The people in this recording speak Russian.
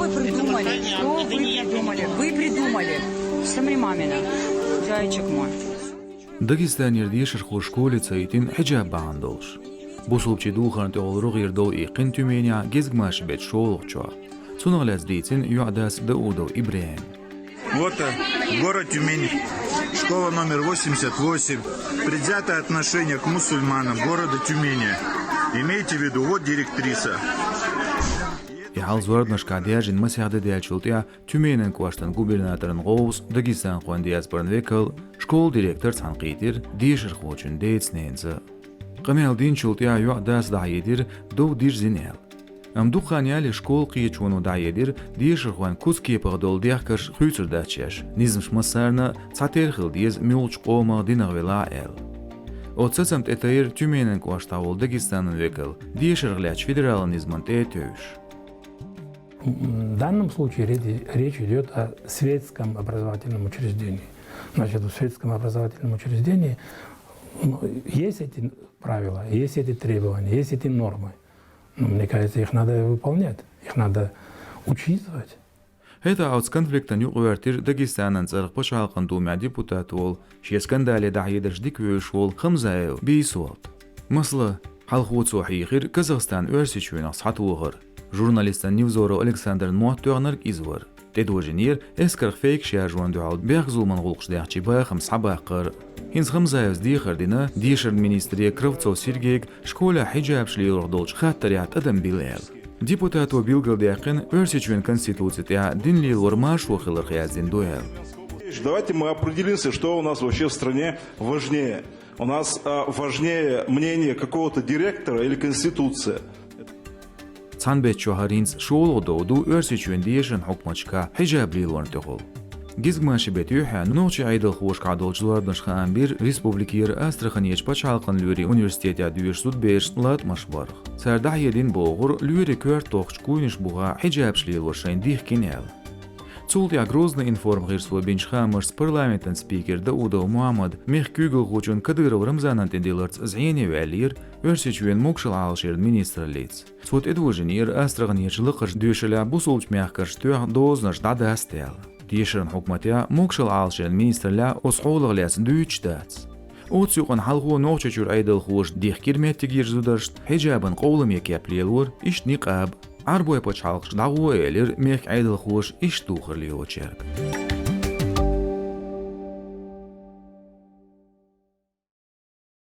вы придумали? Что вы придумали? Вы придумали. Самри мамина. Зайчик мой. Dagestan yerdiyeshir xo'shko'litsa itin hijab bandolsh. Bu subchi duxan to'g'ri g'irdo iqin tümenya gezgmash bet sho'luqcha. Sunaglas deytin yu'das Даудов Ибраим. Вот город Тюмень, школа номер 88, предвзятое отношение к мусульманам города Тюмени. Имейте в виду, вот директриса. Yahal zordnash kadiyajin masihda deyachultiya Tümenen kuashtan gubernatorun G'oz Dagestan qo'n diasporan vekil shkol direktor tanqidir deshir xo'chun deetsnenzi. Qamel dinchultiya yu'das dayedir do dirzinel. Am dukhanyali shkol qichunu dayedir deshir xo'n kuski pagdol diakkash khütserdachyash nizmsh masarna tsaterkhil diez mulch qoma dinagvela el. Otsasamt etayir Tümenen kuashtavol Dagestanın vekil deshir g'lach federalizmant etüsh. В данном случае речь идет о светском образовательном учреждении. Значит, в светском образовательном учреждении есть эти правила, есть эти требования, есть эти нормы. Но мне кажется, их надо выполнять, их надо учитывать. هذا عود كونفليكت يقوارتر داغستان نصرق باش عالقن دومع ديبوتات وول شيسكن دالي دعيدش ديكويش وول خمزة بيسوات مثلا حلقوت صحيحير كازاخستان ارسيشوين اصحات وغر журналистан Нивзора Александр Муаттуанар извор. Тедвожинир эскар фейк шиажуан дуал бехзулман гулқшдяхчи бахам сабақыр. Хинс хамзаевс дихардина дишер министрия Кравцов Сергеек школа хиджаб шлиурдолч хаттариат адам билел. Депутат Билгал Дяхин Версичвен Конституция Динли Лормаш Вохилар Хязин дуэл. Давайте мы определимся, что у нас вообще в стране важнее. У нас важнее мнение какого-то директора или Конституция. Цанбет чохаринс шоолододу Версичвен Дишен Хукмачка хиджаб лилуан тохол. Гизгмаши бетюха ночи айдал хош кадолчулардан шхан бир республикир Астраханьеч пачалкан люри университетя дюшсуд беш лат машбарх. Сардах един боғыр люри көр тоқч куйниш буға хиджаб шлилуар шайн дих кинел. Цултя грозный информгирство бинчхамырс парламентен спикер Даудов Мухаммад мех күгіл ғучун Кадыров Рамзанан тендиларц зайне вәлир Версичвен мокшыл алшер министр лиц. Цвот эдвожинир Астраханьеч лықыш дюшеля бусулч мягкарш тюх дознаш дада астел. Дешерн حكمتها موكشل عالشن مينستر لا أصحول غلاس دوتش داتس. أوتسيقن حلقو نوچچور أيدل خوش ديخ كيرمت جيرزودرشت حجابن قولم يكابليلور إش نقاب عربو يبچ حلقش دعوه إلير ميخ أيدل خوش إش توخر ليو چرب.